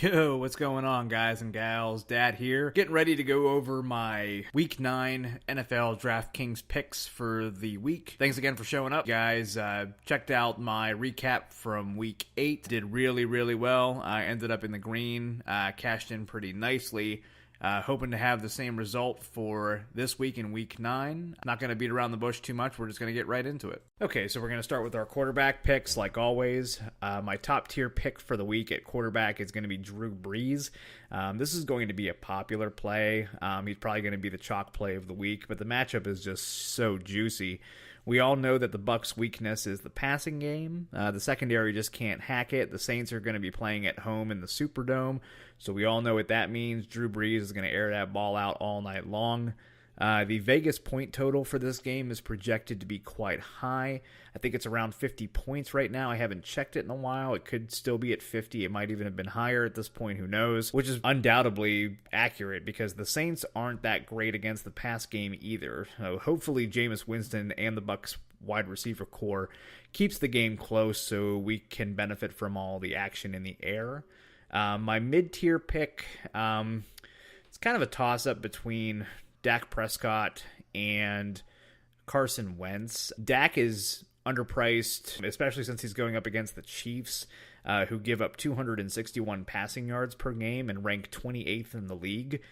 Yo, what's going on, guys and gals? Dad here, getting ready to go over my Week 9 NFL DraftKings picks for the week. Thanks again for showing up, guys. Checked out my recap from Week 8. Did really well. I ended up in the green, cashed in pretty nicely. Hoping to have the same result for this week in Week 9. Not going to beat around the bush too much. We're just going to get right into it. Okay, so we're going to start with our quarterback picks, like always. My top tier pick for the week at quarterback is going to be Drew Brees. This is going to be a popular play. He's probably going to be the chalk play of the week, but the matchup is just so juicy. We all know that the Bucs' weakness is the passing game. The secondary just can't hack it. The Saints are going to be playing at home in the Superdome, so we all know what that means. Drew Brees is going to air that ball out all night long. The Vegas point total for this game is projected to be quite high. I think it's around 50 points right now. I haven't checked it in a while. It could still be at 50. It might even have been higher at this point. Who knows? Which is undoubtedly accurate because the Saints aren't that great against the pass game either. So hopefully Jameis Winston and the Bucs wide receiver core keeps the game close so we can benefit from all the action in the air. My mid-tier pick, it's kind of a toss-up between Dak Prescott and Carson Wentz. Dak is underpriced, especially since he's going up against the Chiefs, who give up 261 passing yards per game and rank 28th in the league.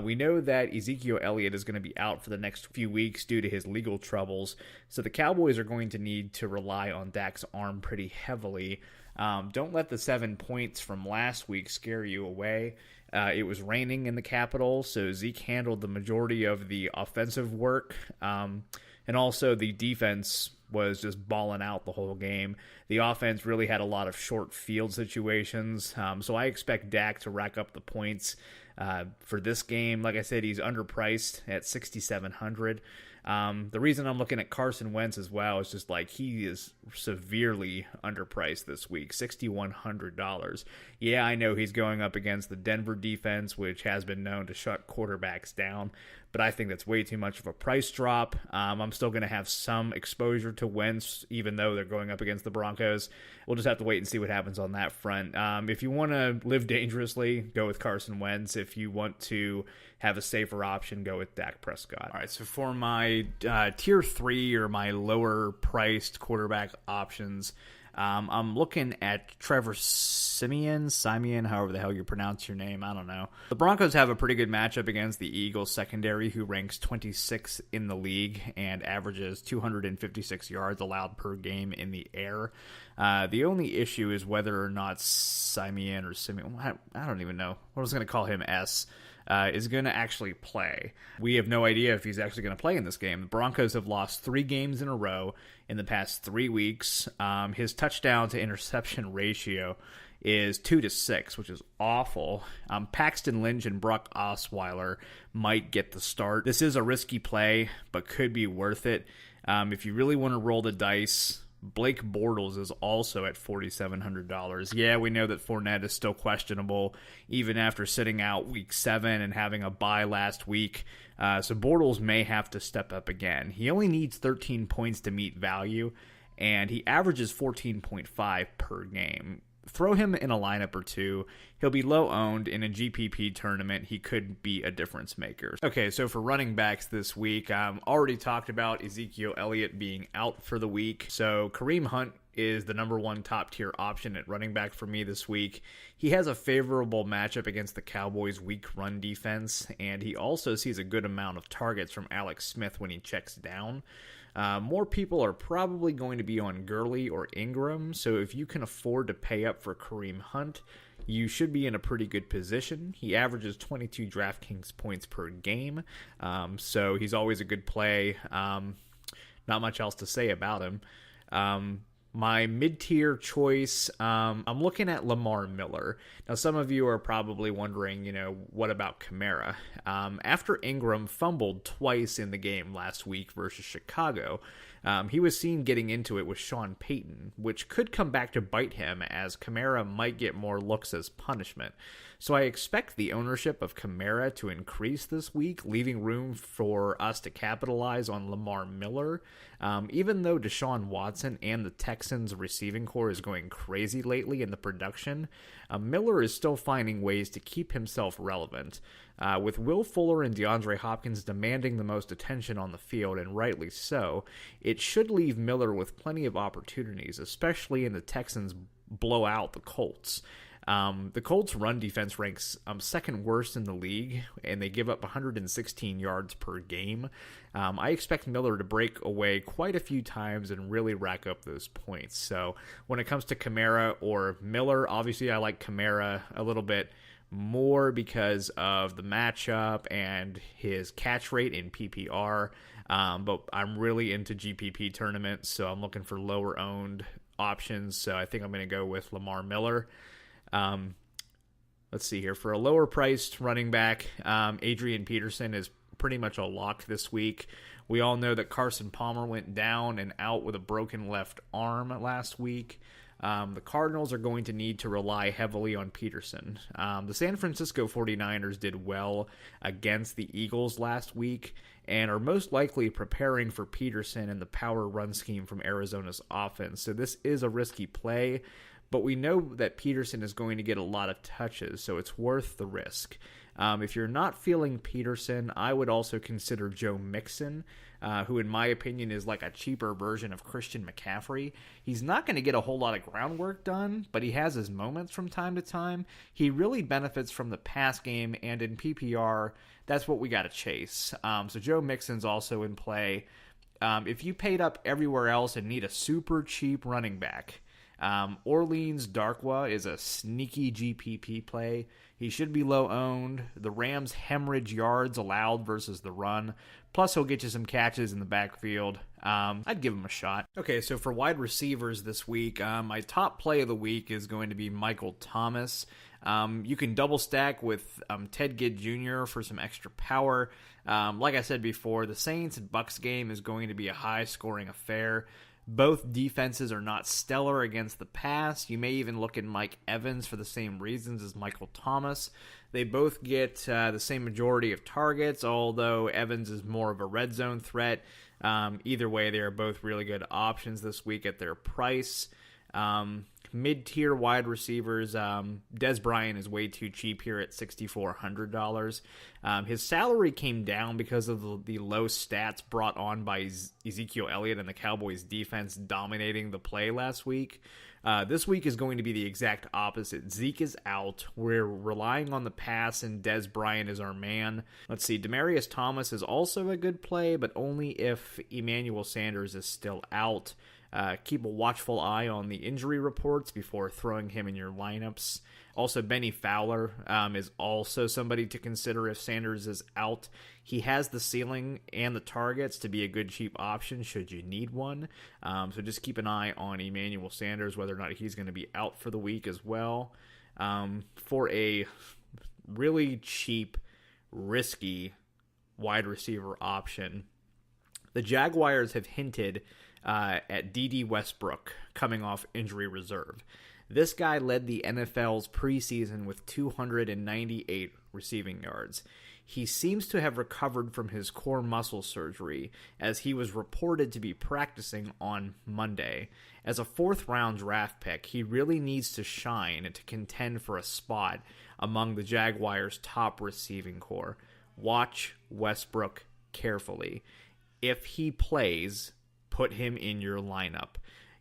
We know that Ezekiel Elliott is going to be out for the next few weeks due to his legal troubles, so the Cowboys are going to need to rely on Dak's arm pretty heavily. Don't let the 7 points from last week scare you away. It was raining in the Capitol, so Zeke handled the majority of the offensive work, and also the defense was just balling out the whole game. The offense really had a lot of short field situations, so I expect Dak to rack up the points for this game. Like I said, he's underpriced at $6,700. The reason I'm looking at Carson Wentz as well is just like he is severely underpriced this week, $6,100. Yeah, I know he's going up against the Denver defense, which has been known to shut quarterbacks down, but I think that's way too much of a price drop. I'm still going to have some exposure to Wentz, even though they're going up against the Broncos. We'll just have to wait and see what happens on that front. If you want to live dangerously, go with Carson Wentz. If you want to have a safer option, go with Dak Prescott. All right, so for my tier 3 or my lower priced quarterback options, I'm looking at Trevor Simeon, however the hell you pronounce your name, I don't know. The Broncos have a pretty good matchup against the Eagles secondary, who ranks 26th in the league and averages 256 yards allowed per game in the air. The only issue is whether or not Simeon, I don't even know. I was going to call him S. Is going to actually play. We have no idea if he's actually going to play in this game. The Broncos have lost 3 games in a row in the past 3 weeks. His touchdown to interception ratio is 2-6, which is awful. Paxton Lynch and Brock Osweiler might get the start. This is a risky play, but could be worth it. If you really want to roll the dice, Blake Bortles is also at $4,700. Yeah, we know that Fournette is still questionable, even after sitting out Week 7 and having a bye last week. So Bortles may have to step up again. He only needs 13 points to meet value, and he averages 14.5 per game. Throw him in a lineup or two. He'll be low owned in a GPP tournament. He could be a difference maker. Okay, so for running backs this week, already talked about Ezekiel Elliott being out for the week. So Kareem Hunt is the number 1 top tier option at running back for me this week. He has a favorable matchup against the Cowboys' weak run defense, and he also sees a good amount of targets from Alex Smith when he checks down. More people are probably going to be on Gurley or Ingram, so if you can afford to pay up for Kareem Hunt, you should be in a pretty good position. He averages 22 DraftKings points per game, so he's always a good play. Not much else to say about him. My mid-tier choice, I'm looking at Lamar Miller. Now, some of you are probably wondering, what about Kamara? After Ingram fumbled twice in the game last week versus Chicago, He was seen getting into it with Sean Payton, which could come back to bite him as Kamara might get more looks as punishment. So I expect the ownership of Kamara to increase this week, leaving room for us to capitalize on Lamar Miller. Even though Deshaun Watson and the Texans receiving core is going crazy lately in the production, Miller is still finding ways to keep himself relevant. With Will Fuller and DeAndre Hopkins demanding the most attention on the field, and rightly so, it should leave Miller with plenty of opportunities, especially in the Texans blow out the Colts. The Colts' run defense ranks second worst in the league, and they give up 116 yards per game. I expect Miller to break away quite a few times and really rack up those points. So when it comes to Kamara or Miller, obviously I like Kamara a little bit more because of the matchup and his catch rate in PPR. But I'm really into GPP tournaments, so I'm looking for lower owned options. So I think I'm going to go with Lamar Miller. Let's see here. For a lower priced running back, Adrian Peterson is pretty much a lock this week. We all know that Carson Palmer went down and out with a broken left arm last week. The Cardinals are going to need to rely heavily on Peterson. The San Francisco 49ers did well against the Eagles last week and are most likely preparing for Peterson and the power run scheme from Arizona's offense. So this is a risky play, but we know that Peterson is going to get a lot of touches, so it's worth the risk. If you're not feeling Peterson, I would also consider Joe Mixon, who in my opinion is like a cheaper version of Christian McCaffrey. He's not going to get a whole lot of groundwork done, but he has his moments from time to time. He really benefits from the pass game, and in PPR, that's what we got to chase. So Joe Mixon's also in play. If you paid up everywhere else and need a super cheap running back, Orleans Darkwa is a sneaky GPP play. He should be low owned. The Rams hemorrhage yards allowed versus the run. Plus, he'll get you some catches in the backfield. I'd give him a shot. Okay, so for wide receivers this week, my top play of the week is going to be Michael Thomas. You can double stack with Ted Ginn Jr. for some extra power. Like I said before, the Saints and Bucks game is going to be a high-scoring affair. Both defenses are not stellar against the pass. You may even look at Mike Evans for the same reasons as Michael Thomas. They both get the same majority of targets, although Evans is more of a red zone threat. Either way, they are both really good options this week at their price. Mid-tier wide receivers, Dez Bryant is way too cheap here at $6,400. His salary came down because of the low stats brought on by Ezekiel Elliott and the Cowboys defense dominating the play last week. This week is going to be the exact opposite. Zeke is out. We're relying on the pass, and Dez Bryant is our man. Let's see. Demaryius Thomas is also a good play, but only if Emmanuel Sanders is still out. Keep a watchful eye on the injury reports before throwing him in your lineups. Also, Benny Fowler is also somebody to consider if Sanders is out. He has the ceiling and the targets to be a good cheap option should you need one. So just keep an eye on Emmanuel Sanders, whether or not he's going to be out for the week as well. For a really cheap, risky wide receiver option, the Jaguars have hinted at D.D. Westbrook coming off injury reserve. This guy led the NFL's preseason with 298 receiving yards. He seems to have recovered from his core muscle surgery, as he was reported to be practicing on Monday. As a fourth-round draft pick, he really needs to shine to contend for a spot among the Jaguars' top receiving core. Watch Westbrook carefully. If he plays, put him in your lineup.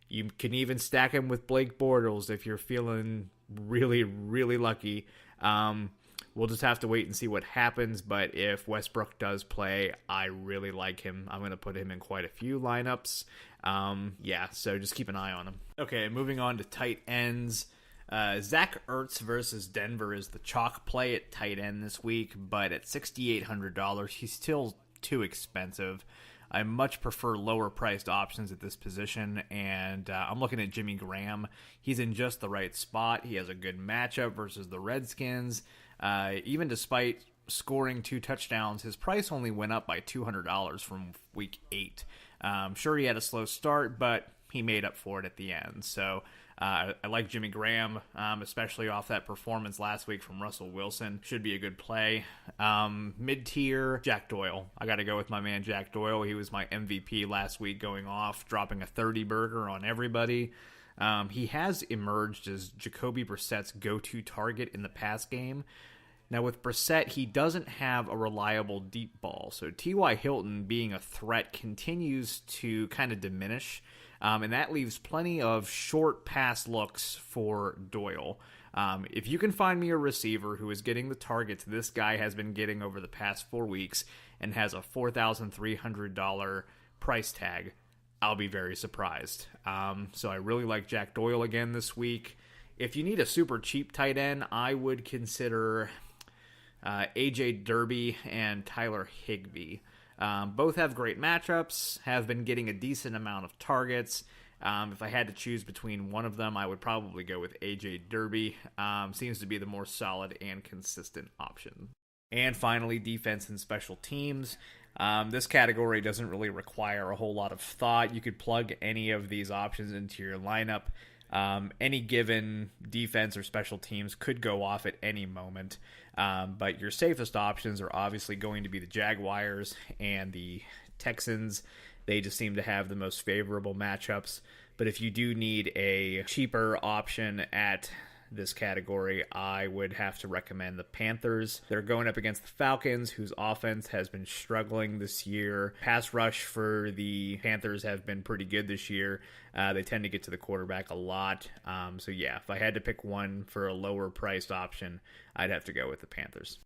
You can even stack him with Blake Bortles if you're feeling really, really lucky. We'll just have to wait and see what happens, but if Westbrook does play, I really like him. I'm going to put him in quite a few lineups. So just keep an eye on him. Okay, moving on to tight ends. Zach Ertz versus Denver is the chalk play at tight end this week, but at $6,800, he's still too expensive. I much prefer lower-priced options at this position, and I'm looking at Jimmy Graham. He's in just the right spot. He has a good matchup versus the Redskins. Even despite scoring 2 touchdowns, his price only went up by $200 from Week 8. Sure, he had a slow start, but he made up for it at the end. So I like Jimmy Graham, especially off that performance last week from Russell Wilson. Should be a good play. Mid-tier, Jack Doyle. I got to go with my man Jack Doyle. He was my MVP last week, going off, dropping a 30-burger on everybody. He has emerged as Jacoby Brissett's go-to target in the pass game. Now, with Brissett, he doesn't have a reliable deep ball, so T.Y. Hilton being a threat continues to kind of diminish, and that leaves plenty of short pass looks for Doyle. If you can find me a receiver who is getting the targets this guy has been getting over the past 4 weeks and has a $4,300 price tag, I'll be very surprised. So I really like Jack Doyle again this week. If you need a super cheap tight end, I would consider A.J. Derby and Tyler Higbee. Both have great matchups, have been getting a decent amount of targets. If I had to choose between one of them, I would probably go with A.J. Derby. Seems to be the more solid and consistent option. And finally, defense and special teams. This category doesn't really require a whole lot of thought. You could plug any of these options into your lineup. Any given defense or special teams could go off at any moment. But your safest options are obviously going to be the Jaguars and the Texans. They just seem to have the most favorable matchups. But if you do need a cheaper option at this category, I would have to recommend the Panthers. They're going up against the Falcons, whose offense has been struggling this year. Pass rush for the Panthers have been pretty good this year. They tend to get to the quarterback a lot. So yeah, if I had to pick one for a lower priced option, I'd have to go with the Panthers.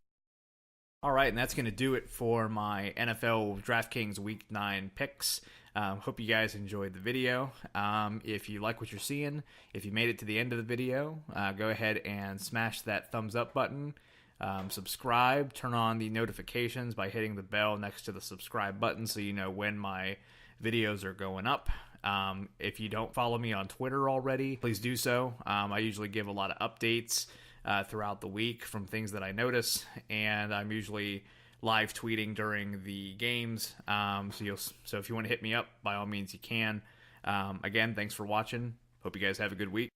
All right, and that's going to do it for my NFL DraftKings Week 9 picks. Hope you guys enjoyed the video. If you like what you're seeing, if you made it to the end of the video, go ahead and smash that thumbs up button. Subscribe, turn on the notifications by hitting the bell next to the subscribe button so you know when my videos are going up. If you don't follow me on Twitter already, please do so. I usually give a lot of updates throughout the week from things that I notice, and I'm usually live tweeting during the games. So if you want to hit me up, by all means you can. Again, thanks for watching. Hope you guys have a good week.